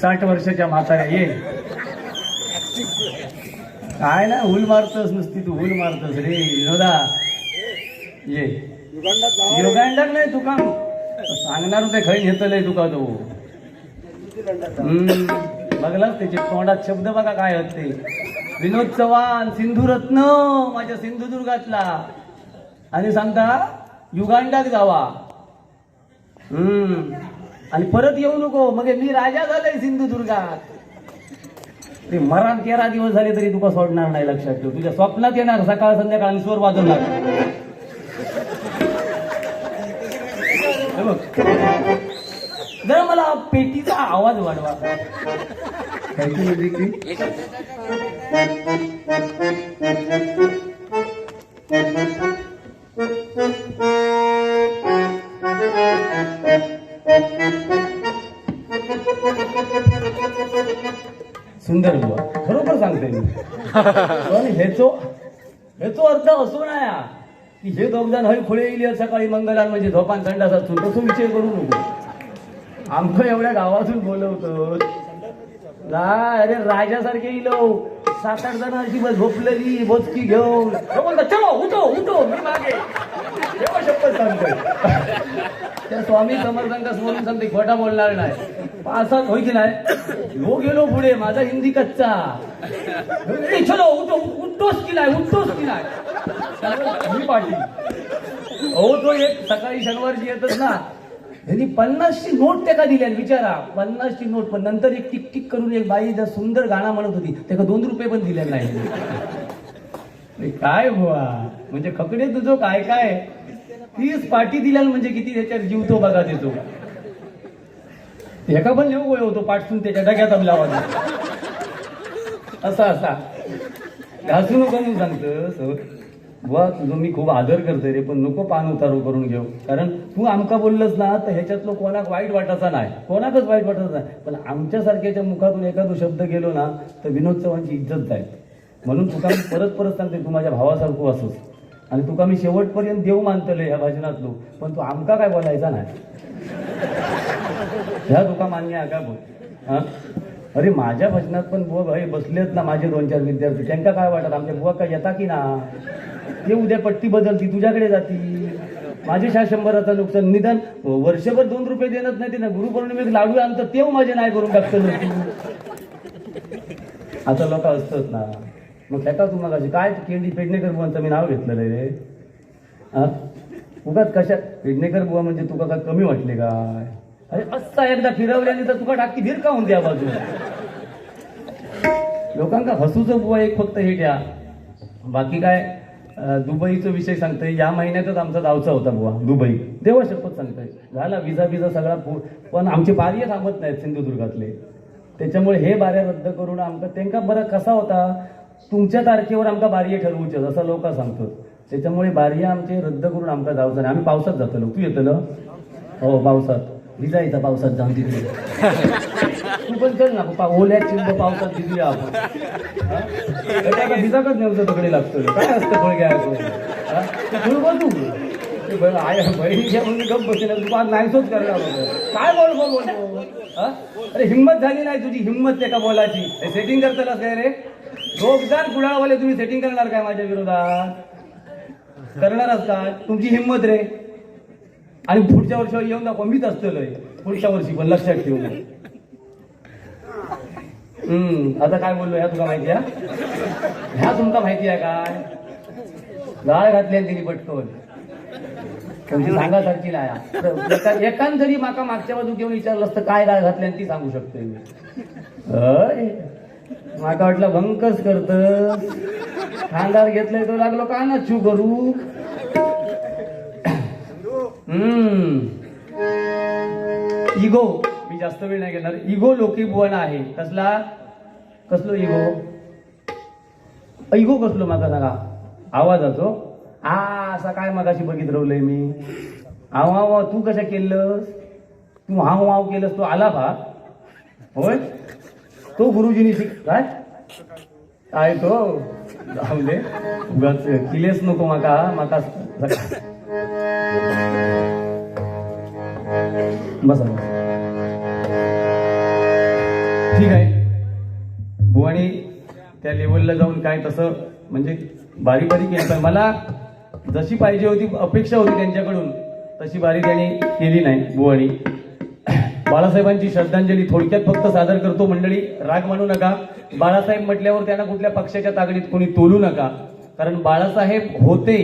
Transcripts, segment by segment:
60 वर्षाच्या म्हाताऱ्या ये. काय ना हुल मारतस नुसती तू हुल मारतस रे विनोदा. ये युगांडात नाही तुका सांगणार होते खै घेतलंय तुका तो. बघलाच त्याचे तोंडात शब्द बघा काय होते. विनोद चव्हाण सिंधुरत्न माझ्या सिंधुदुर्गातला आणि सांगता युगांडात गावा. आणि परत येऊ नको मग मी राजा झालोय सिंधुदुर्गात. ते मरण 13 दिवस झाले तरी तुका सोडणार नाही लक्षात ठेव. तुझ्या स्वप्नात येणार सकाळ संध्याकाळ आणि स्वर वाजवणार. जरा मला पेटीचा आवाज वाढवा. सुंदर बुवा खरोखर सांगते मी. पण हेचो अर्थ असो ना की हे दोघ जण हय खुळे येईल सकाळी मंगलान म्हणजे झोपान थंडासात तसं विचार करू नको. आमचं एवढ्या गावातून बोलवतो अरे राजासारखे इलो 7-8 जण अशी बस झोपलेली बोचकी घेऊन चलो उठो उठो मी मागे एवढं शपथ सांगतोय. त्या स्वामी समर्थांका समोरून सांगते खोटा बोलणार नाही. पासात होय की नाही हो गेलो पुढे माझा हिंदी कच्चा. चलो उठो उठतोस की नाही पाठी. हो तो एक सकाळी शनिवारची येतच ना यांनी 50ची नोट त्याला दिल्या. विचारा 50ची नोट. पण नंतर एक टिक टिक करून एक बाई जर सुंदर गाणं म्हणत होती त्याला 2 रुपये पण दिले नाही. काय बुवा म्हणजे खकडे तुझं काय काय 30 पाठी दिल्या म्हणजे किती त्याच्यात जीवतो बघा देतो. एका पण नेऊ गोय होतो पाठसून त्याच्या डग्यात लावा असा घासू नको म्हणून सांगतं. बुवा तुझं मी खूप आदर करतोय रे पण नको पान उतारू करून घेऊ. कारण तू आमका बोललंस ना तर ह्याच्यातलं कोणाक वाईट वाटायचा नाही. कोणाकच वाईट वाटायचं नाही. पण आमच्यासारख्याच्या मुखातून एखादो शब्द गेलो ना तर विनोद चव्हाणची इज्जत जाईल. म्हणून तुका मी परत सांगते तू माझ्या भावासारखं असोस. आणि तुका मी शेवटपर्यंत देव मानतले ह्या भाजनातलो. पण तू आमका काय बोलायचा नाही ह्या तुका मान्य आहे का बोल. हा अरे माझ्या भजनात पण बुवा भाई बसलेत ना माझे 2-4 विद्यार्थी. त्यांना काय वाटत आमच्या बुवा काय येता की ना ते उद्या पट्टी बदलती तुझ्याकडे जाती. माझे 100चं नुकसान निदान वर्षभर 2 रुपये देणत नाही. ते ना गुरुपौर्णिमेत लाडू आणतं तेव्हा माझे नाही करून टाकतं. आता लोक असतात ना मग त्याका तू मग काय केंडी पेडणेकर बुवांचं मी नाव घेतलेलं रे. हा उगाच कशा पेडणेकर बुवा म्हणजे तुका काय कमी वाटले काय. अरे असता एकदा फिरवल्याने तर तुका टाकी धीर का होऊन द्या बाजू. लोकांका हसूचं बुवा एक फक्त हे द्या. बाकी काय दुबईचा विषय सांगतोय. या महिन्यातच आमचा जावचा होता बुवा दुबई. देवा शपथ सांगतोय झाला विजा सगळा पण आमचे बार्य थांबत नाहीत सिंधुदुर्गातले. त्याच्यामुळे हे बाऱ्या रद्द करून आमका त्यांका बरं कसा होता तुमच्या तारखेवर आमका बार्य ठरवूचे असं लोक सांगतात. त्याच्यामुळे बार्य आमचे रद्द करून आमका जावचं नाही. आम्ही पावसात जातलो. तू येतलं हो पावसात भिजायचा पावसात जाऊन तिथे. तू पण चल ना ओल्या चिंब पावसात भिजूया आपण. भिजाकच नव्हतं तकडे लागतो काय असतं फळ घ्या तू बघू बहिणीच्या म्हणून गप बसले तू आज नाहीसोच करणार होतं. काय बोलतो अरे हिंमत झाली नाही तुझी हिंमत ते का बोलायची. सेटिंग करतानाच काय रे रोगदार कुडाळवाले तुम्ही सेटिंग करणार काय माझ्या विरोधात करणारच का. तुमची हिंमत रे. आणि पुढच्या वर्षावर येऊन दाखवा मीच असतलोय पुढच्या वर्षी पण लक्षात ठेवू. आता काय बोललो ह्या तुला माहिती आहे. ह्या तुमका माहिती आहे काय गाळ घातल्या तिने पटकन तुमची सांगासारखी नाही. एकान जरी माका मागच्या बाजू घेऊन विचारलं असतं काय गाळ घातल्या ती सांगू शकतोय मी. माका वाटलं भंकस करत खानदार घेतलंय तो लागलो का ना चू करू. इगो मी जास्त वेळ नाही घेणार. इगो लोकीभुवन आहे. कसलो इगो कसलो माका सांगा. आवाजाचो असा काय मगाशी बघित राहिलंय मी. हाव तू कशा केलंस. तू हाव केलंस तो आला बा होय. तो गुरुजीनी काय काय तो जाऊ दे उगाच किलेच नको माका बसा ठीक आहे बुवाणी त्या लेवलला जाऊन काय तसं म्हणजे बारीक बारीक केलं, पण मला जशी पाहिजे होती अपेक्षा होती त्यांच्याकडून तशी बारी त्यांनी केली नाही बुवाणी. बाळासाहेबांची श्रद्धांजली थोडक्यात फक्त सादर करतो मंडळी, राग मानू नका. बाळासाहेब म्हटल्यावर त्यांना कुठल्या पक्षाच्या तागडीत कोणी तोलू नका, कारण बाळासाहेब होते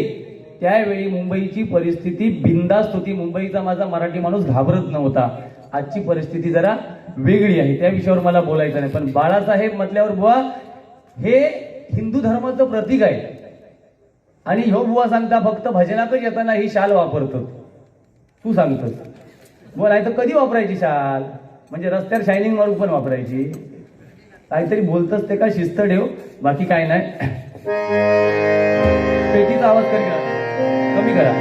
त्यावेळी मुंबईची परिस्थिती बिनधास्त होती. मुंबईचा माझा मराठी माणूस घाबरत नव्हता. आजची परिस्थिती जरा वेगळी आहे, त्या विषयावर मला बोलायचं नाही. पण बाळासाहेब म्हटल्यावर बुवा हे हिंदू धर्माचं प्रतीक आहे. आणि ह्यो बुवा सांगता फक्त भजनातच येताना ही शाल वापरतो. तू सांगतोस बुवा, नाही तर कधी वापरायची शाल? म्हणजे रस्त्यावर शायनिंग मारून पण वापरायची. काहीतरी बोलतच ते का शिस्त ठेव, बाकी काय नाही. पेटीचा आवाज कमी करा.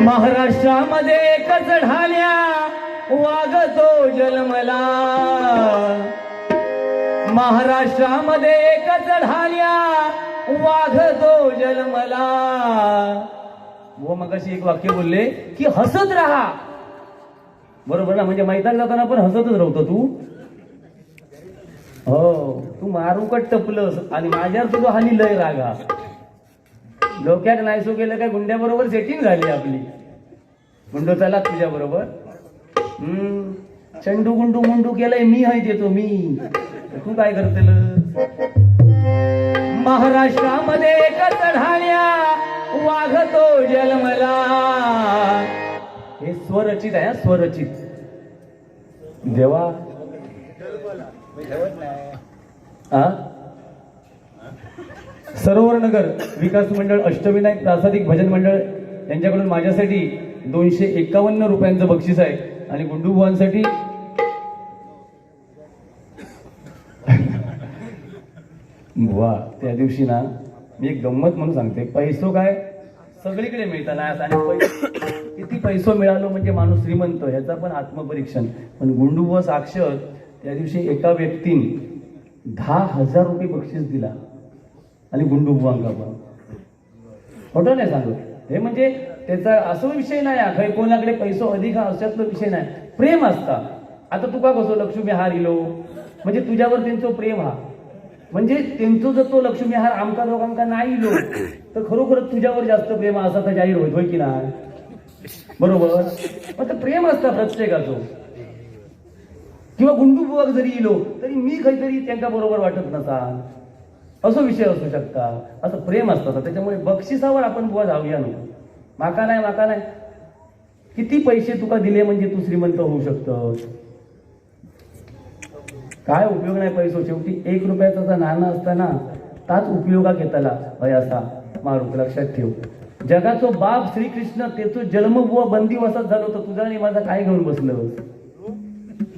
महाराष्ट्रामध्ये एकच ढाल्या वागतो जन्मला, महाराष्ट्रामध्ये एकच ढाल्या वागतो जन्मला. वो मग अशी एक वाक्य बोलले की हसत राहा, बरोबर ना? म्हणजे मैदान जाताना पण हसतच राहतो तू. हो, तू मारूकट टपलस आणि माझ्यावर तुझं हानी लय रागा. डोक्यात नाहीसो गेलं काय गुंड्या बरोबर सेटिंग झाली आपली. गुंडो चला तुझ्या बरोबर. चंडू गुंडू मुंडू केलंय मी, आहे देतो मी. तू काय करतेल? महाराष्ट्रामध्ये एकच ढाल्या वागतो जन्मला. हे स्वरचित आहे, स्वरचित. देवा सरोवर नगर विकास मंडळ, अष्टविनायक प्रासादिक भजन मंडळ यांच्याकडून माझ्यासाठी 251 रुपयांचं बक्षीस आहे. आणि गुंडू बुवांसाठी बुवा त्या दिवशी ना मी एक गंमत म्हणून सांगते. पैसो काय सगळीकडे मिळताना आणि किती पैसो मिळालो म्हणजे माणूस श्रीमंत, ह्याचा पण आत्मपरीक्षण. पण गुंडू बुवा साक्षर त्या दिवशी एका व्यक्तीने 10,000 रुपये बक्षीस दिला. आणि गुंडू बुवांका पण खोटं नाही सांगत हे. म्हणजे त्याचा असं विषय नाही काही कोणाकडे पैसो अधिक हा अशातला विषय नाही. प्रेम असता. आता तुका कसं लक्ष्मी हार इलो म्हणजे तुझ्यावर त्यांचं प्रेम हा, म्हणजे त्यांचं जर तो लक्ष्मी हार आमका दोघांका नाही इलो तर खरोखरच तुझ्यावर जास्त प्रेम असा तर जाहीर होत होय की नाही? बरोबर. मग तर प्रेम असता प्रत्येकाचं. किंवा गुंडू बुवाक जरी इलो तरी मी काहीतरी त्यांच्या बरोबर वाटत नसा, असं विषय असू शकता. असं प्रेम असतं. त्याच्यामुळे बक्षिसावर आपण बुवा जाऊया नको. माका नाही, माका नाही. किती पैसे तुका दिले म्हणजे तू श्रीमंत होऊ शकतोस? काय उपयोग नाही पैसो. शेवटी 1 रुपयाचा नाणं असताना ताच उपयोगा घेतला भय असा मारूक. लक्षात ठेव. जगाचो बाप श्रीकृष्ण त्याचो जन्म बुवा बंदिवासात झालो तर तुझा आणि माझा काय घेऊन बसलं?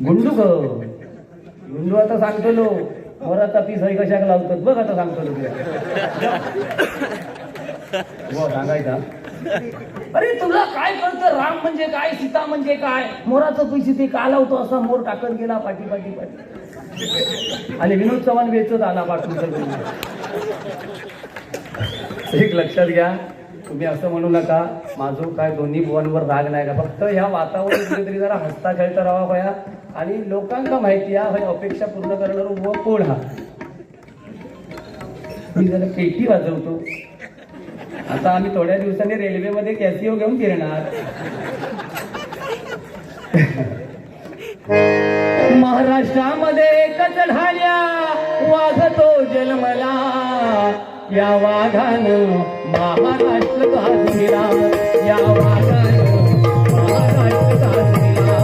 गुंडू गुंडू आता सांगतो मोराचा पीस हय कशाक लावतात बघ. आता सांगतो तुला सांगायचा. अरे तुला काय कळतं? राम म्हणजे काय, सीता म्हणजे काय? मोराचं पीस ते का लावतो? असा मोर टाकत गेला पाठी पाठी पाठी आणि विनोद चव्हाण वेचत आला पाठून. एक लक्षात घ्या, तुम्ही असं म्हणू नका माझं काय दोन्ही बुवांवर राग नाही का. फक्त ह्या वातावरण कुठेतरी जरा हसता खेळता राहा पाया. आणि लोकांना माहिती आहे अपेक्षा पूर्ण करणार बुवा कोण हा. मी जरा पेटी वाजवतो. आता आम्ही थोड्या दिवसांनी रेल्वेमध्ये कॅसिओ घेऊन फिरणार. महाराष्ट्रामध्ये एकच ढाल्या वागतो जन्मला. या वाघानं महाराष्ट्र गाजविला. या वाघानं महाराष्ट्र गाजविला.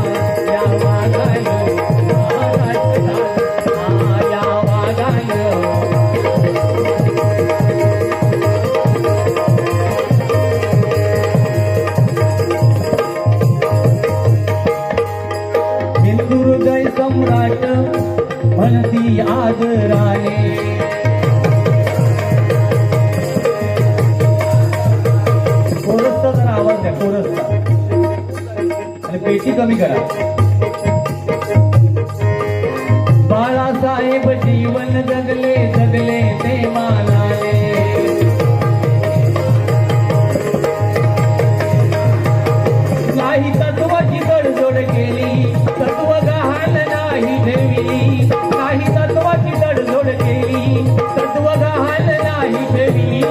या वाघानं महाराष्ट्र गाजविला. या वाघानं हिंदुहृदय सम्राट म्हणती आदराने. कोरसचा जरा आवाज द्या, कोरसचा. आणि पेटी कमी करा. बाळासाहेब जीवन जगले जगले ते मानाने. साहित्यात केली, तत्व गहाण नाही ठेवली, नाही तत्वाची तडजोड केली, तत्व गहाण नाही ठेवली.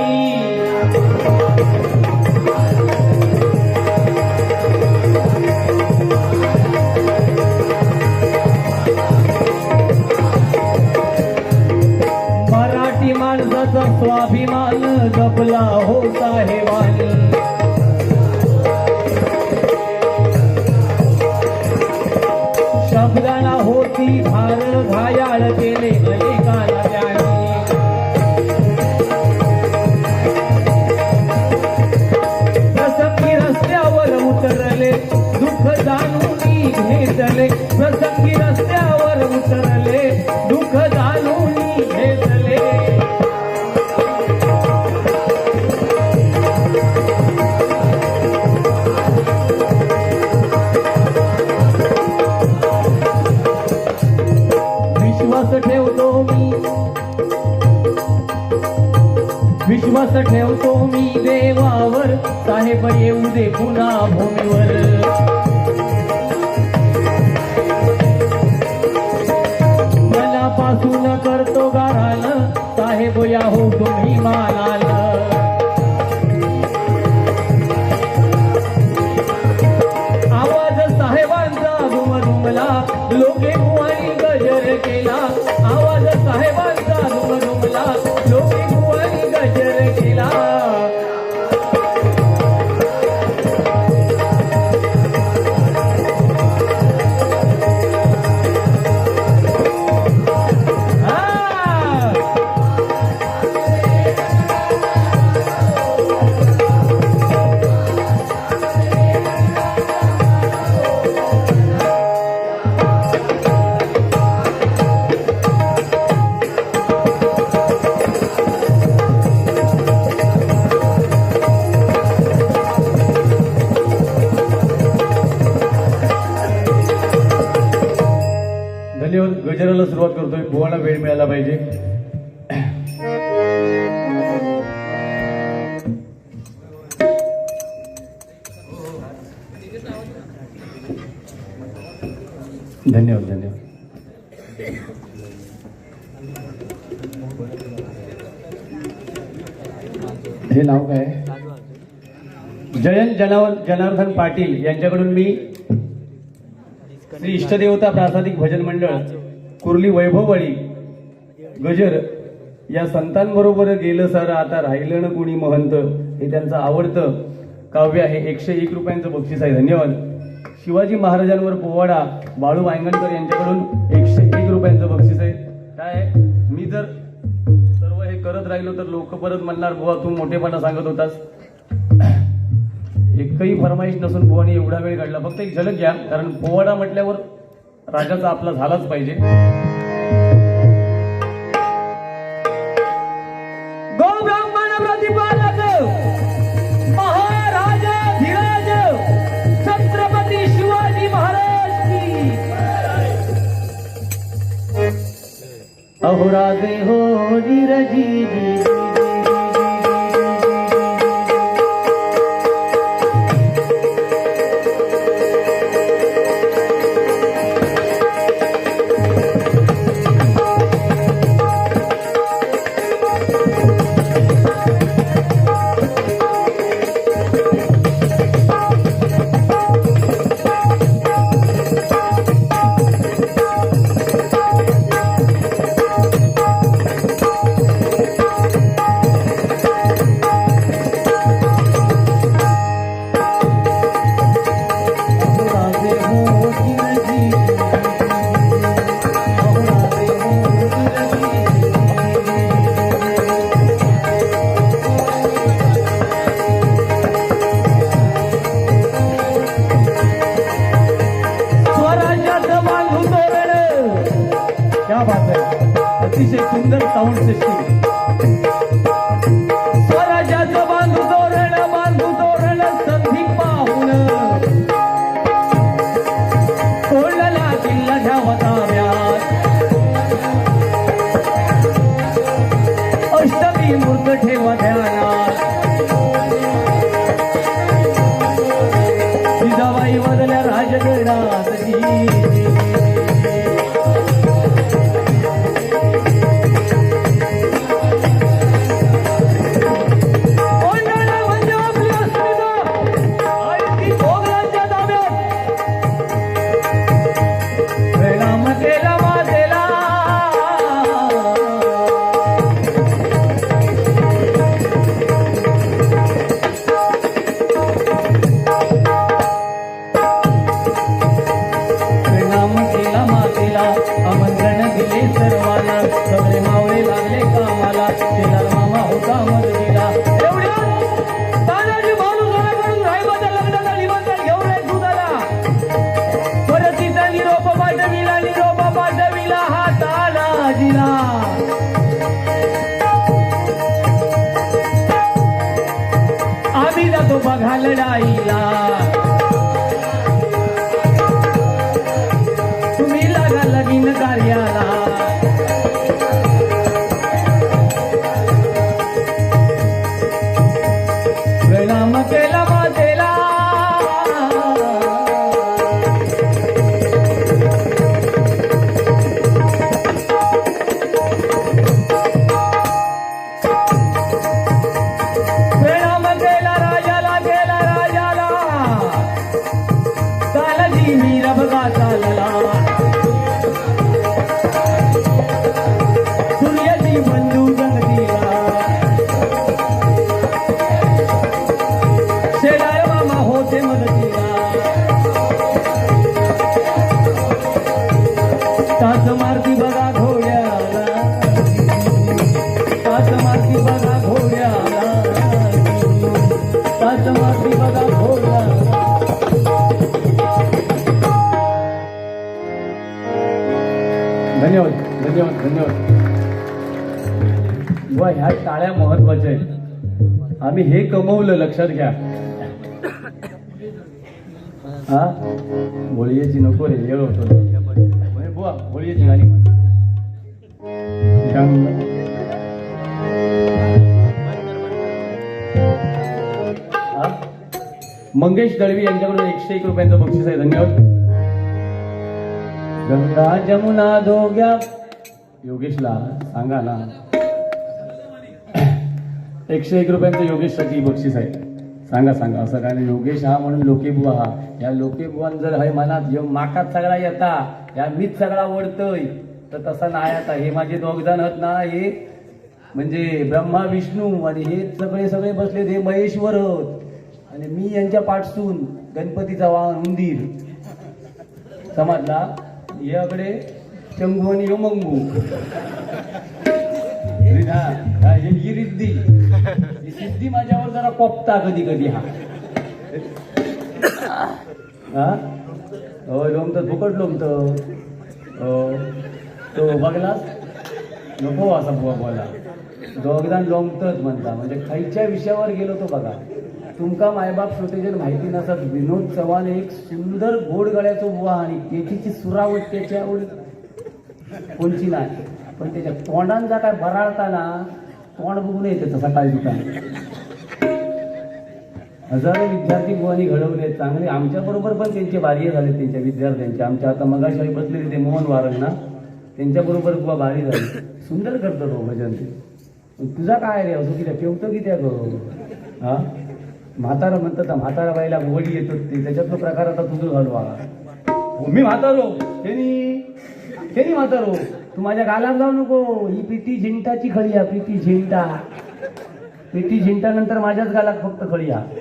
मराठी माणसाचा स्वाभिमान जपला हो साहेबांनी. शब्दाला होती भार घायाळ केले अनेकाला त्यांनी. प्रसंगी रस्त्यावर उतरले दुःख जाणून घेतले, प्रसंगी रस्त्यावर उतरले दुःख जाणून घेतले. विश्वास ठेवतो मी देवावर, साहेब येऊ दे पुन्हा भूमीवर. मनापासून करतो गाराल, साहेब या हो तुम्ही मानाल. आवाज साहेबांचा दुमदुमला, लोके कुवारी गजर केला. आवाज साहेबांचा दुमदुमला, लोके कुवारी गजर केला. गजराला सुरुवात करतोय. बुवाला वेळ मिळाला पाहिजे. धन्यवाद धन्यवाद. हे नाव काय? जयंत जनार्दन पाटील यांच्याकडून मी श्री इष्टदेवता प्रासादिक भजन मंडळ कुर्ली वैभववाडी गजर या संतांबरोबर गेलं सर आता राहिलं ना कुणी महंत, हे त्यांचं आवडतं काव्य आहे. 101 रुपयांचं बक्षीस आहे. धन्यवाद. शिवाजी महाराजांवर पोवाडा बाळू वांगणकर यांच्याकडून 101 रुपयांचं बक्षीस आहे. काय मी जर सर्व हे करत राहिलो तर लोक परत म्हणणार बुवा तू मोठेपणा सांगत होतास. एकही फरमाईश नसून बुवानी एवढा वेळ काढला. फक्त एक झलक घ्या, कारण पोवाडा म्हटल्यावर राजाचा आपला झालाच पाहिजे. गो ब्राह्मण प्रतिपालक महाराजा धीराज छत्रपती शिवाजी महाराज की. अहो राजे हो धीरजी. अतिशय सुंदर साऊंड सिस्टीम. स्वराज्याचं बांधू तोरण संधी पाहून कोळला किल्ला घ्यावा ताब्यात. अष्टमी मूर्त ठेवा ध्यानात. जिजाबाई बदल्या राजा जगन्नाथजी आम्ही जातो बघा लढाईला तुम्ही लागा लगीन कार्याला प्रणाम केला मातेला सूर्याची बंधू गणतीला शेडाळ मामा होते मदतीला तास मारती बघा घोड्याला तास मारती बघा घोड्याला तास मारती बघा घोड्याला धन्यवाद धन्यवाद धन्यवाद वा ह्या टाळ्या महत्वाच्या आहेत आम्ही हे कमवलं लक्षात घ्या हा होळीची नको रे येळ होतो बुवा होळीची गाणी मंगेश दळवी यांच्याकडून 101 रुपयांचं बक्षीस आहे धन्यवाद गंगा जमुना धोग्या योगेशला सांगा ना 101 रुपयांचं योगेशसाठी बक्षीस आहे सांगा सांगा असं काय नाही योगेश हा म्हणून लोकेबुवा हा या लोकेबुवान जर हे मनात माकात सगळा येता या मीच सगळा ओढतोय तर तसा नाही आता हे माझे दोघजण आहेत ना हे म्हणजे ब्रह्मा विष्णू आणि हे सगळे सगळे बसले हे महेश्वर होत आणि मी यांच्या पाठसून गणपतीचा वाहन उंदीर समजला याकडे चंगू आणि यो मंगू ही रिद्धी ही सिद्धी माझ्यावर जरा कोपता कधी कधी हा हो लोमत फुकट लोमत तो बघलास नको असा बुवा बोला दोघदान लोमतच म्हणता म्हणजे खायच्या विषयावर गेलो तो बघा तुमका मायबाप छोटेजन माहिती नसत विनोद चव्हाण एक सुंदर गोड गळ्याचं बुवा आणि त्याची सुरावट त्याच्यावर कोणची नाही पण त्याच्या तोंडांचा काय बराळताना तोंड बघून येते तसा काय दुकान हजारो विद्यार्थी बुवानी घडवले चांगले आमच्या बरोबर पण त्यांचे बारी झाले त्यांच्या विद्यार्थ्यांचे आमच्या आता मगाशाही बसलेले ते मोहन वारंग ना त्यांच्या बरोबर बुवा बारी झाली सुंदर करतो तो भजन ते तुझा काय रे असं किती ठेवतो की त्या हा म्हातारा म्हणतात म्हातारा बाईला वडी येतो ते त्याच्यातला प्रकार आता तुझं घालवा मी म्हातारो त्यांनी म्हातारो तू माझ्या गालात जाऊ नको ही प्रीती झिंटाची खळी आहे प्रीती झिंटा नंतर माझ्याच गालात फक्त खळी आहे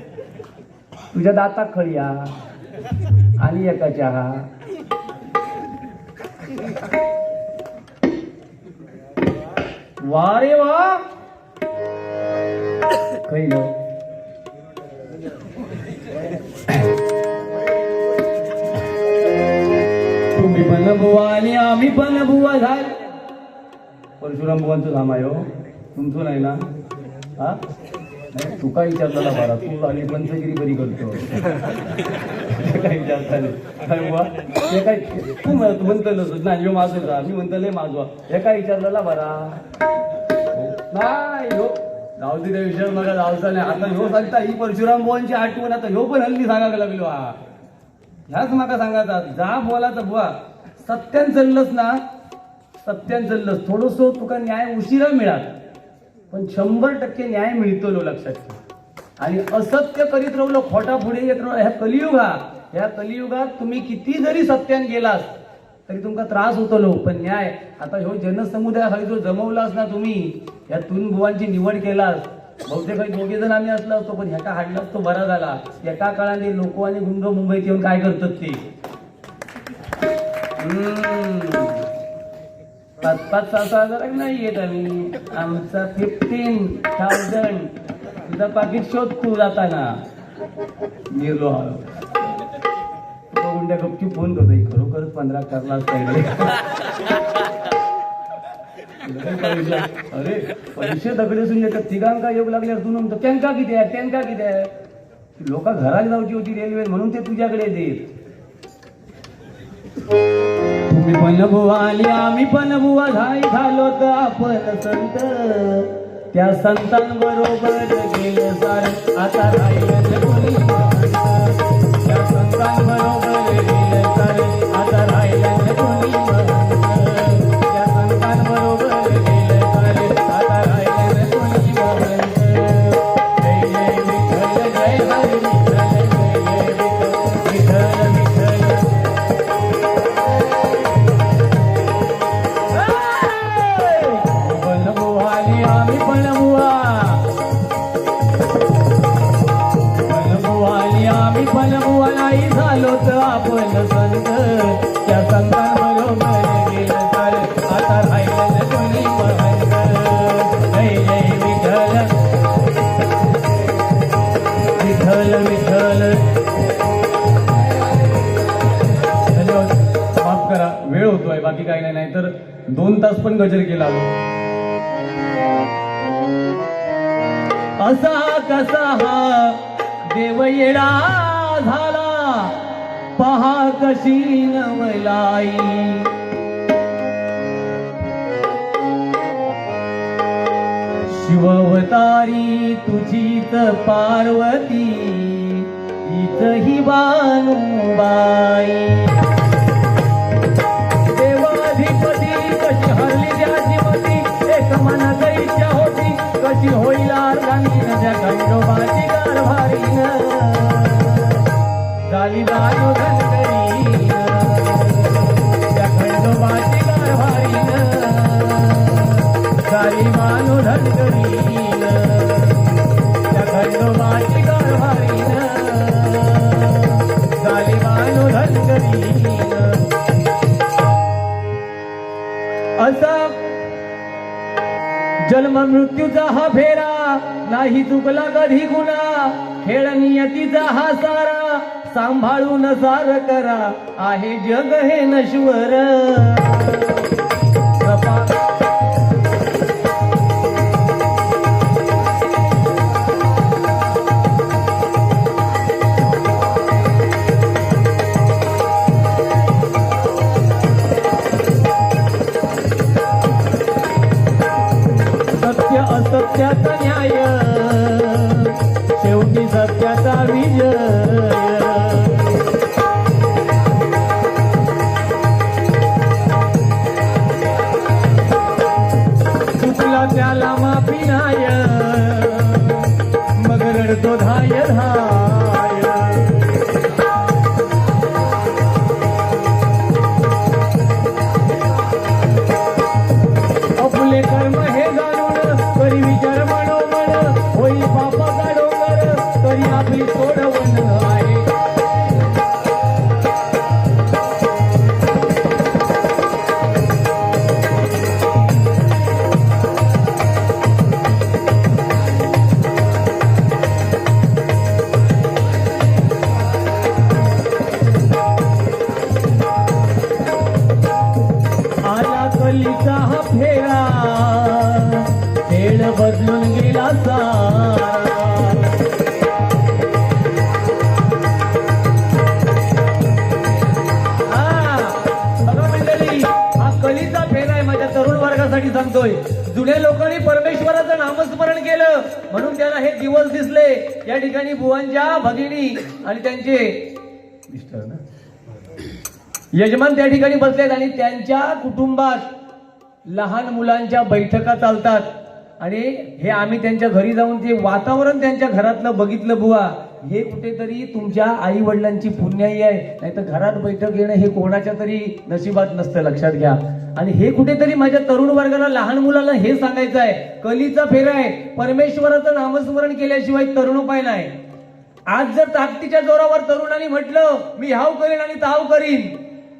तुझ्या दातात खळी आहे आणि एका चहा वा रे वा खैल तुम्ही पण बुवा आणि आम्ही पण बुवा झाल परशुराम बुवांचं धाम आहे हो तुमचं नाही ना हा तू काय विचारला बरा तू आणि पंचगिरी बरी करतो काय विचारता काय बुवा हे काय तू म्हणतलंच ना यो माझा मी म्हणतले माझा हे काय विचारलेला बरा नाही हो जाऊ दे त्या विषयावर मला जाऊचा नाही आता ह्यो सांगता ही परशुराम बुवांची आठवण आता ह्यो पण हल्ली सांगायला लागलो हा ह्याच माका सांगायचा जा बोलाचा बुवा सत्यान चाललंच ना सत्यान चाललंच थोडस तुका न्याय उशिरा मिळाल पण 100% न्याय मिळतो लक्षात ठेव. आणि असत्य करीत राहिलो खोटा पुढे येत राहिलो ह्या कलियुगात तुम्ही किती जरी सत्यान गेलास तरी तुमका त्रास होतो पण न्याय आता ह्यो जनसमुदाय हा जो जमवलास ना तुम्ही या तुन बुवांची निवड केलास बहुतेक काही 2 जण आम्ही असलो असतो पण ह्याका हाडलाच तो बरा झाला. एका काळाने लोक आणि गुंड मुंबईत येऊन काय करतात ते 5-6 हजार नाही येत आम्ही आमचा 15,000 तुझा पाकिट शोध तू जाताना निर्लो गुंड्या गपची फोन करतो खरोखरच 15 करला अरे पैसे दगडेसून येतात तिघांका योग लागले तू म्हणतो त्यांका किती आहे लोक घरात जाऊची होती रेल्वे म्हणून ते तुझ्याकडे देत. तुम्ही पण बुवा आली आम्ही पण बुवा झालो तर आपण संत त्या संतांबरोबर गेले सार आता राहिलं कोणी त्या संतांबरोबर गेले सार आता राहिलं कोणी त्या संतांबरोबर गेले सार आता राहिलं कोणी जय जय विठ्ठल जय हरी विठ्ठल विठ्ठल पलमुवालाई झालो तर आपण संत त्या संतांबरोबर गेलं तर आता राहिलं कोणी महंत जय जय विठ्ठल विठ्ठल विठ्ठल. धन्यवाद माफ करा वेळ होतोय बाकी काही नाही तर 2 तास पण गजर केला असा कसा हा देव येडा झाला पहा कशी नवलाई शिववतारी तुझीच पार्वती हीच ही बानुबाई देवाधिपती कशी हरली त्याची मती एक मनात इच्छा होती कशी होईल अर्धांगी नद्या खंडोबाची कारभारीन झाली बाजू धनकरी त्या खंडोबाची कारभारीन झाली बाजू धनकरी त्या खंडोबाची कारभारीन झाली बाजू धनकरी. असा जन्म मृत्यूचा हा फेरा नाही चुकला कधी गुन्हा खेळ नियतीचा हा सारा सांभाळून सार करा आहे जग हे नश्वर. सत्य असत्याचा न्याय शेवटी सत्याचा विजय. चुकला त्याला माफी नाय मग रडतो धाय धाय. आपले कर्म हे जाणून करी विचार मनोमन होई पापा काढोगर तरी आपली सोडवण आहे. आला कलीचा हा फेरा खेळ बदलून गेला सारा. बघा मंडळी हा कलीचा फेरा आहे माझ्या तरुण वर्गासाठी सांगतोय. जुन्या लोकांनी परमेश्वराचं नामस्मरण केलं म्हणून त्यांना हे दिवस दिसले. या ठिकाणी बुवांच्या भगिनी आणि त्यांचे मिस्टर ना यजमान त्या ठिकाणी बसलेत आणि त्यांच्या कुटुंबात लहान मुलांच्या बैठका चालतात आणि हे आम्ही त्यांच्या घरी जाऊन ते वातावरण त्यांच्या घरातलं बघितलं बुवा, हे कुठेतरी तुमच्या आई वडिलांची पुण्याई आहे, नाही तर घरात बैठक येणं हे कोणाच्या तरी नशिबात नसतं, लक्षात घ्या. आणि हे कुठेतरी माझ्या तरुण वर्गाला, लहान मुलांना हे सांगायचं आहे, कलीचा फेरा आहे, परमेश्वराचं नामस्मरण केल्याशिवाय तरुणोपाय नाही. आज जर ताकदीच्या जोरावर तरुणांनी म्हटलं मी हाव करीन आणि ताव करीन,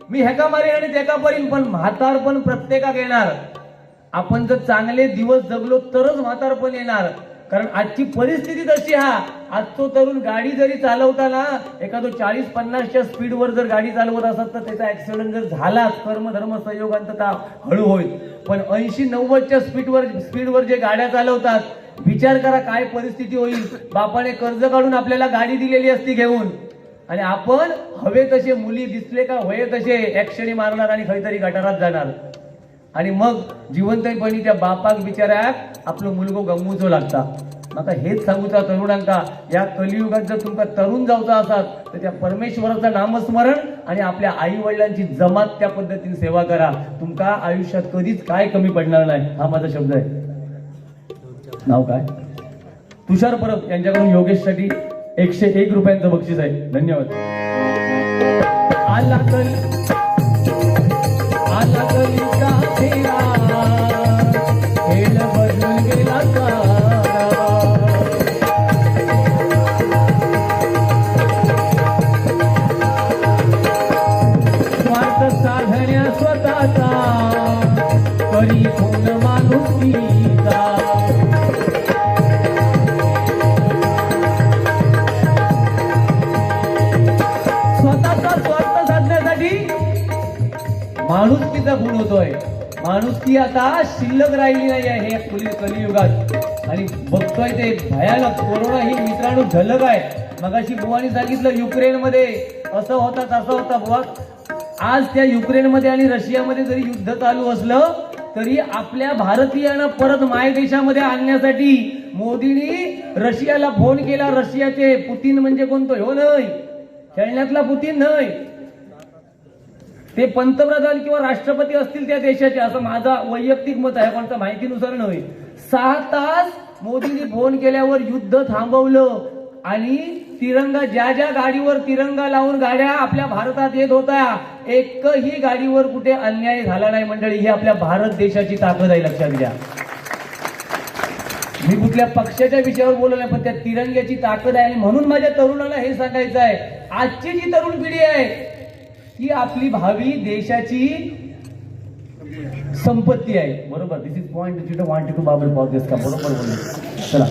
मी हेका मारीन आणि तेका करीन, पण म्हातारपण प्रत्येका येणार. आपण जर चांगले दिवस जगलो तरच म्हातारपण येणार. कारण आजची परिस्थिती तशी, आज तो तरुण गाडी जरी चालवताना एखादो 40-50च्या स्पीडवर जर गाडी चालवत असत तर त्याचा ऍक्सिडेंट जर झालाच, कर्मधर्म संयोगांत हळू होईल. पण 80-90च्या स्पीडवर जे गाड्या चालवतात, विचार करा काय परिस्थिती होईल. बापाने कर्ज काढून आपल्याला गाडी दिलेली असती घेऊन, आणि आपण हवे तसे, मुली दिसले का हवे तसे ऍक्शनी मारणार आणि काहीतरी गटारात जाणार. आणि मग जिवंतपणी त्या बापाक बिचाऱ्याक आपलं मुलगो गमवूचो लागता. माका हेच सांगूचा तरुणांका, या कलियुगात जर तुमका तरुण जाऊचा असाल तर त्या परमेश्वराचं नामस्मरण आणि आपल्या आई वडिलांची जमात त्या पद्धतीने सेवा करा. तुमका आयुष्यात कधीच काय कमी पडणार नाही. हा माझा शब्द आहे. नाव काय? तुषार परब यांच्याकडून योगेशसाठी 101 रुपयांचं बक्षीस आहे. धन्यवाद. आला कलीचा फेरा, खेळ बदलून गेला सारा. स्वार्थ साधण्या स्वतःचा, करी कोण माणुसकीचा. स्वतःचा स्वार्थ साधण्यासाठी माणुसकीचा गुण होतोय. माणुसकी आता शिल्लक राहिली नाही आहे हे कलियुगात. आणि बघतोय ते भयानक कोरोना ही मित्रांनो झलक आहे. मगाशी बुवानी सांगितलं युक्रेनमध्ये असं होता तसं होता. बुवा, आज त्या युक्रेनमध्ये आणि रशियामध्ये जरी युद्ध चालू असलं तरी आपल्या भारतीयांना परत मायदेशामध्ये आणण्यासाठी मोदींनी रशियाला फोन केला. रशियाचे पुतीन म्हणजे कोणतो? हो नाही, खेळण्यातला पुतीन नाही, ते पंतप्रधान किंवा राष्ट्रपती असतील त्या देशाचे, असं माझा वैयक्तिक मत आहे, पण माहितीनुसार नव्हे. 6 तास मोदींनी फोन केल्यावर युद्ध थांबवलं आणि तिरंगा, ज्या ज्या गाडीवर तिरंगा लावून गाड्या आपल्या भारतात येत होत्या, एकही गाडीवर कुठे अन्याय झाला नाही. मंडळी, ही आपल्या भारत देशाची ताकद आहे, लक्षात घ्या. मी कुठल्या पक्षाच्या विषयावर बोललो नाही, पण त्या तिरंग्याची ताकद आहे. आणि म्हणून माझ्या तरुणाला हे सांगायचं आहे, आजची जी तरुण पिढी आहे ही आपली भावी देशाची संपत्ती आहे. बरोबर. दिस इज पॉइंट जिथं वांटेड टू बाबर पाव देस का. बरोबर बोलले. चला.